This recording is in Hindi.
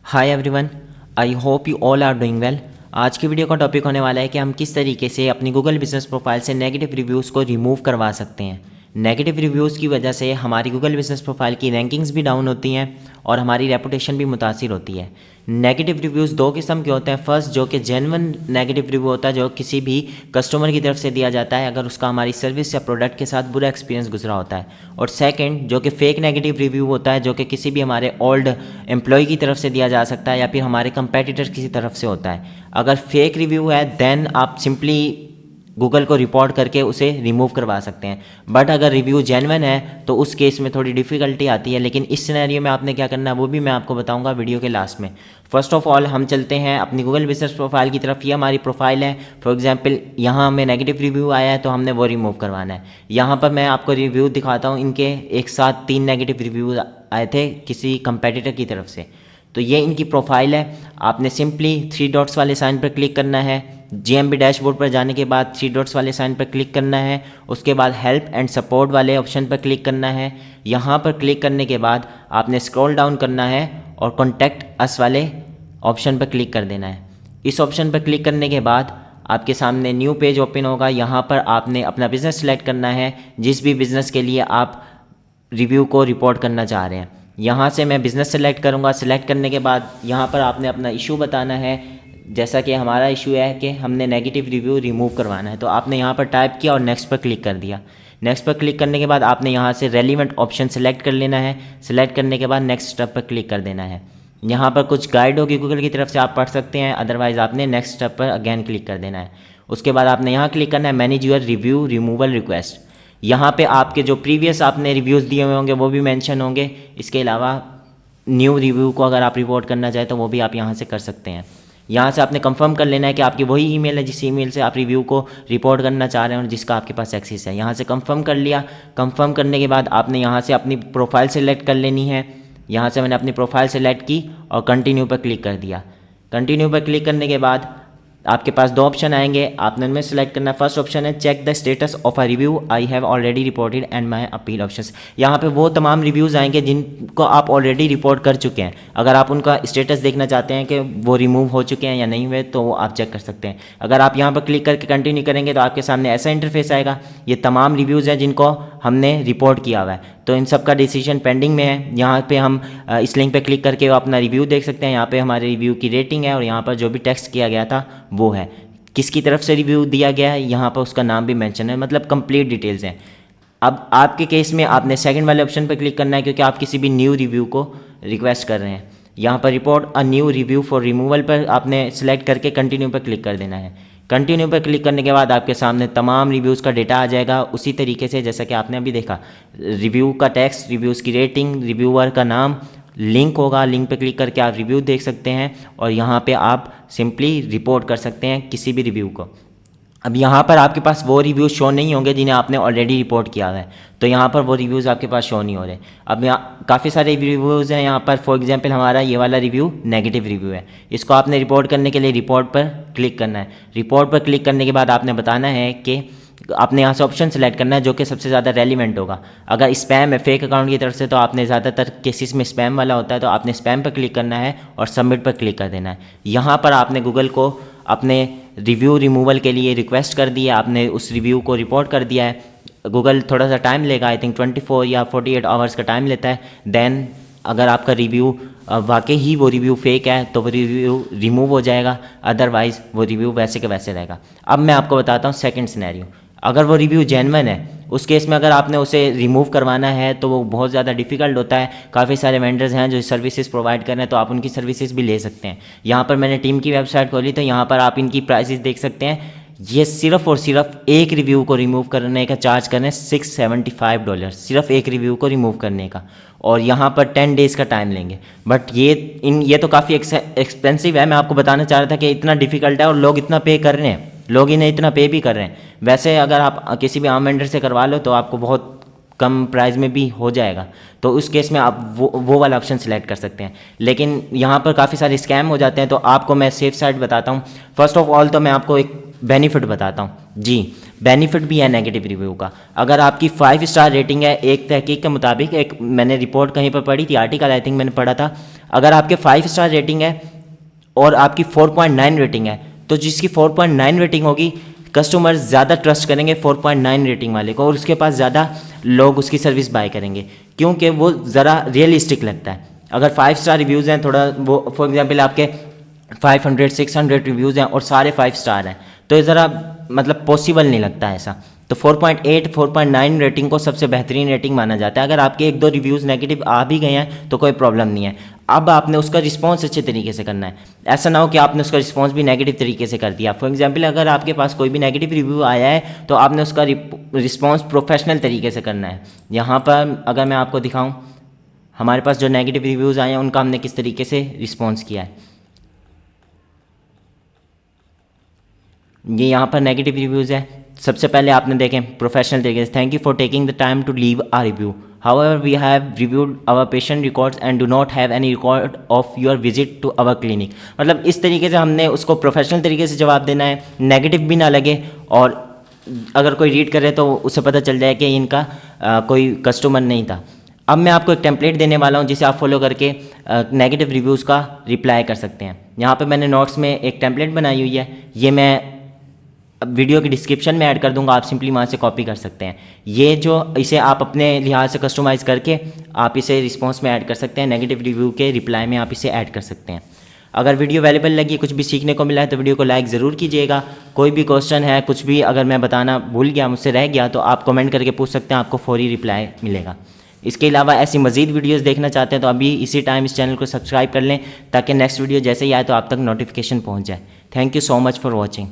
Hi everyone, I hope you all are doing well. आज की वीडियो का टॉपिक होने वाला है कि हम किस तरीके से अपनी गूगल बिजनेस प्रोफाइल से नेगेटिव रिव्यूज़ को रिमूव करवा सकते हैं। नेगेटिव रिव्यूज़ की वजह से हमारी गूगल बिजनेस प्रोफाइल की रैंकिंग्स भी डाउन होती हैं और हमारी रेपुटेशन भी मुतासिर होती है। नेगेटिव रिव्यूज़ दो किस्म के होते हैं। फर्स्ट, जो कि जेन्युइन नेगेटिव रिव्यू होता है, जो किसी भी कस्टमर की तरफ से दिया जाता है अगर उसका हमारी सर्विस या प्रोडक्ट के साथ बुरा एक्सपीरियंस गुजरा होता है। और सेकंड, जो कि फेक नेगेटिव रिव्यू होता है, जो कि किसी भी हमारे ओल्ड एम्प्लॉय की तरफ से दिया जा सकता है या फिर हमारे कंपेटिटर की तरफ से होता है। अगर फेक रिव्यू है देन आप सिंपली गूगल को रिपोर्ट करके उसे रिमूव करवा सकते हैं। बट अगर रिव्यू जेन्युइन है तो उस केस में थोड़ी डिफ़िकल्टी आती है, लेकिन इस सिनेरियो में आपने क्या करना है वो भी मैं आपको बताऊंगा वीडियो के लास्ट में। फर्स्ट ऑफ ऑल हम चलते हैं अपनी गूगल बिजनेस प्रोफाइल की तरफ। ये हमारी प्रोफाइल है। फॉर एग्जांपल यहाँ हमें नेगेटिव रिव्यू आया है तो हमने वो रिमूव करवाना है। यहाँ पर मैं आपको रिव्यू दिखाता हूँ। इनके एक साथ 3 नेगेटिव रिव्यू आए थे किसी कंपेटिटर की तरफ से। तो ये इनकी प्रोफाइल है। आपने सिंपली 3 डॉट्स वाले साइन पर क्लिक करना है। GMB डैशबोर्ड पर जाने के बाद 3 डॉट्स वाले साइन पर क्लिक करना है। उसके बाद हेल्प एंड सपोर्ट वाले ऑप्शन पर क्लिक करना है। यहाँ पर क्लिक करने के बाद आपने स्क्रॉल डाउन करना है और कॉन्टैक्ट अस वाले ऑप्शन पर क्लिक कर देना है। इस ऑप्शन पर क्लिक करने के बाद आपके सामने न्यू पेज ओपन होगा। यहाँ पर आपने अपना बिज़नेस सेलेक्ट करना है, जिस भी बिज़नेस के लिए आप रिव्यू को रिपोर्ट करना चाह रहे हैं। यहाँ से मैं बिज़नेस सेलेक्ट करूँगा। सेलेक्ट करने के बाद यहाँ पर आपने अपना इशू बताना है। जैसा कि हमारा इशू है कि हमने नेगेटिव रिव्यू रिमूव करवाना है, तो आपने यहाँ पर टाइप किया और नेक्स्ट पर क्लिक कर दिया। नेक्स्ट पर क्लिक करने के बाद आपने यहाँ से रेलिवेंट ऑप्शन सेलेक्ट कर लेना है। सेलेक्ट करने के बाद नेक्स्ट स्टेप पर क्लिक कर देना है। यहाँ पर कुछ गाइड होगी गूगल की तरफ से, आप पढ़ सकते हैं, अदरवाइज़ आपने नेक्स्ट स्टेप पर अगेन क्लिक कर देना है। उसके बाद आपने यहाँ क्लिक करना है manage your review removal request. यहाँ पे आपके जो प्रीवियस आपने रिव्यूज़ दिए हुए होंगे वो भी मेंशन होंगे। इसके अलावा न्यू रिव्यू को अगर आप रिपोर्ट करना चाहें तो वो भी आप यहाँ से कर सकते हैं। यहाँ से आपने कंफर्म कर लेना है कि आपकी वही ईमेल है जिस ईमेल से आप रिव्यू को रिपोर्ट करना चाह रहे हैं और जिसका आपके पास एक्सेस है। यहाँ से कंफर्म कर लिया। कंफर्म करने के बाद आपने यहाँ से अपनी प्रोफाइल सेलेक्ट कर लेनी है। यहाँ से मैंने अपनी प्रोफाइल सेलेक्ट की और कंटिन्यू पर क्लिक कर दिया। कंटिन्यू पर क्लिक करने के बाद आपके पास 2 ऑप्शन आएंगे, आपने उनमें सेलेक्ट करना है। फर्स्ट ऑप्शन है check the status of a review I have already reported and my appeal options. यहाँ पे वो तमाम रिव्यूज़ आएंगे जिनको आप ऑलरेडी रिपोर्ट कर चुके हैं। अगर आप उनका स्टेटस देखना चाहते हैं कि वो रिमूव हो चुके हैं या नहीं हुए तो वो आप चेक कर सकते हैं। अगर आप यहाँ पर क्लिक करके कंटिन्यू करेंगे तो आपके सामने ऐसा इंटरफेस आएगा। ये तमाम रिव्यूज़ हैं जिनको हमने रिपोर्ट किया हुआ है, तो इन सब का डिसीजन पेंडिंग में है। यहाँ पे हम इस लिंक पे क्लिक करके अपना रिव्यू देख सकते हैं। यहाँ पे हमारे रिव्यू की रेटिंग है और यहाँ पर जो भी टेक्स्ट किया गया था वो है, किसकी तरफ से रिव्यू दिया गया है, यहाँ पर उसका नाम भी मेंशन है, मतलब कंप्लीट डिटेल्स हैं। अब आपके केस में आपने सेकंड वाले ऑप्शन पर क्लिक करना है क्योंकि आप किसी भी न्यू रिव्यू को रिक्वेस्ट कर रहे हैं। यहाँ पर report a new review for removal पर आपने सेलेक्ट करके कंटिन्यू पर क्लिक कर देना है। कंटिन्यू पर क्लिक करने के बाद आपके सामने तमाम रिव्यूज़ का डेटा आ जाएगा उसी तरीके से जैसा कि आपने अभी देखा। रिव्यू का टेक्स्ट, रिव्यूज़ की रेटिंग, रिव्यूअर का नाम, लिंक होगा, लिंक पे क्लिक करके आप रिव्यू देख सकते हैं और यहाँ पे आप सिंपली रिपोर्ट कर सकते हैं किसी भी रिव्यू को। अब यहाँ पर आपके पास वो रिव्यूज़ शो नहीं होंगे जिन्हें आपने ऑलरेडी रिपोर्ट किया है, तो यहाँ पर वो रिव्यूज़ आपके पास शो नहीं हो रहे। अब यहाँ काफ़ी सारे रिव्यूज़ हैं। यहाँ पर फॉर एग्जांपल हमारा ये वाला रिव्यू नेगेटिव रिव्यू है। इसको आपने रिपोर्ट करने के लिए रिपोर्ट पर क्लिक करना है। रिपोर्ट पर क्लिक करने के बाद आपने बताना है कि आपने यहाँ से ऑप्शन सेलेक्ट करना है जो कि सबसे ज़्यादा रेलिवेंट होगा। अगर स्पैम है फेक अकाउंट की तरफ से तो आपने ज़्यादातर केसेस में स्पैम वाला होता है, तो आपने स्पैम पर क्लिक करना है और सबमिट पर क्लिक कर देना है। यहाँ पर आपने गूगल को अपने रिव्यू रिमूवल के लिए रिक्वेस्ट कर दिया, आपने उस रिव्यू को रिपोर्ट कर दिया है। गूगल थोड़ा सा टाइम लेगा, आई थिंक 24 या 48 आवर्स का टाइम लेता है। देन अगर आपका रिव्यू वाकई ही वो रिव्यू फेक है तो वो रिव्यू रिमूव हो जाएगा, अदरवाइज़ वो रिव्यू वैसे के वैसे रहेगा। अब मैं आपको बताता हूँ सेकंड सिनेरियो। अगर वो रिव्यू जेन्युइन है उस केस में अगर आपने उसे रिमूव करवाना है तो वो बहुत ज़्यादा डिफिकल्ट होता है। काफ़ी सारे वेंडर्स हैं जो सर्विसेज प्रोवाइड कर रहे हैं, तो आप उनकी सर्विसेज भी ले सकते हैं। यहाँ पर मैंने टीम की वेबसाइट खोली तो यहाँ पर आप इनकी प्राइसेस देख सकते हैं। ये सिर्फ और सिर्फ एक रिव्यू को रिमूव करने का चार्ज कर रहे हैं $675, सिर्फ एक रिव्यू को रिमूव करने का, और यहाँ पर 10 डेज़ का टाइम लेंगे। बट ये तो काफ़ी एक्सपेंसिव है। मैं आपको बताना चाह रहा था कि इतना डिफिकल्ट है और लोग इतना पे कर रहे हैं, लोग इन्हें इतना पे भी कर रहे हैं। वैसे अगर आप किसी भी आम वेंडर से करवा लो तो आपको बहुत कम प्राइस में भी हो जाएगा, तो उस केस में आप वो वाला ऑप्शन सेलेक्ट कर सकते हैं। लेकिन यहाँ पर काफ़ी सारे स्कैम हो जाते हैं, तो आपको मैं सेफ साइड बताता हूँ। फर्स्ट ऑफ ऑल तो मैं आपको एक बेनिफिट बताता हूँ जी, बेनिफिट भी है नेगेटिव रिव्यू का। अगर आपकी 5 स्टार रेटिंग है, एक तहकीक के मुताबिक, एक मैंने रिपोर्ट कहीं पर पढ़ी थी, आर्टिकल आई थिंक मैंने पढ़ा था, अगर आपके 5 स्टार रेटिंग है और आपकी 4.9 रेटिंग है, तो जिसकी 4.9 रेटिंग होगी कस्टमर ज़्यादा ट्रस्ट करेंगे 4.9 रेटिंग वाले को, और उसके पास ज़्यादा लोग उसकी सर्विस बाय करेंगे, क्योंकि वो ज़रा रियलिस्टिक लगता है। अगर 5 स्टार रिव्यूज़ हैं, थोड़ा वो फॉर एग्जांपल आपके 500-600 रिव्यूज़ हैं और सारे 5 स्टार हैं, तो ये ज़रा मतलब पॉसिबल नहीं लगता ऐसा। तो 4.8 4.9 रेटिंग को सबसे बेहतरीन रेटिंग माना जाता है। अगर आपके 1-2 रिव्यूज़ नेगेटिव आ भी गए हैं तो कोई प्रॉब्लम नहीं है। अब आपने उसका रिस्पॉन्स अच्छे तरीके से करना है, ऐसा ना हो कि आपने उसका रिस्पॉन्स भी नेगेटिव तरीके से कर दिया। फॉर एग्जांपल अगर आपके पास कोई भी नेगेटिव रिव्यू आया है तो आपने उसका रिस्पॉन्स प्रोफेशनल तरीके से करना है। यहाँ पर अगर मैं आपको दिखाऊँ हमारे पास जो नेगेटिव रिव्यूज़ आए हैं उनका हमने किस तरीके से रिस्पॉन्स किया है। ये यहाँ पर नेगेटिव रिव्यूज़ है। सबसे पहले आपने देखें प्रोफेशनल तरीके से, thank you for taking the time to leave a review, however we have reviewed our patient records and do not have any record of your visit to our clinic. मतलब इस तरीके से हमने उसको प्रोफेशनल तरीके से जवाब देना है, नेगेटिव भी ना लगे, और अगर कोई रीड करे तो उसे पता चल जाए कि इनका कोई कस्टमर नहीं था। अब मैं आपको एक टेम्पलेट देने वाला हूँ जिसे आप फॉलो करके नेगेटिव रिव्यूज़ का रिप्लाई कर सकते हैं। यहाँ पे मैंने नोट्स में एक टेम्पलेट बनाई हुई है, ये मैं वीडियो की डिस्क्रिप्शन में ऐड कर दूंगा, आप सिंपली वहाँ से कॉपी कर सकते हैं। ये जो इसे आप अपने लिहाज से कस्टमाइज़ करके आप इसे रिस्पॉन्स में ऐड कर सकते हैं, नेगेटिव रिव्यू के रिप्लाई में आप इसे ऐड कर सकते हैं। अगर वीडियो वैल्यूबल लगी, कुछ भी सीखने को मिला है, तो वीडियो को लाइक ज़रूर कीजिएगा। कोई भी क्वेश्चन है, कुछ भी अगर मैं बताना भूल गया, मुझसे रह गया, तो आप कमेंट करके पूछ सकते हैं, आपको फौरी रिप्लाई मिलेगा। इसके अलावा ऐसी मज़ीद वीडियोस देखना चाहते हैं तो अभी इसी टाइम इस चैनल को सब्सक्राइब कर लें, ताकि नेक्स्ट वीडियो जैसे ही आए तो आप तक नोटिफिकेशन पहुंच जाए। Thank you so much for watching.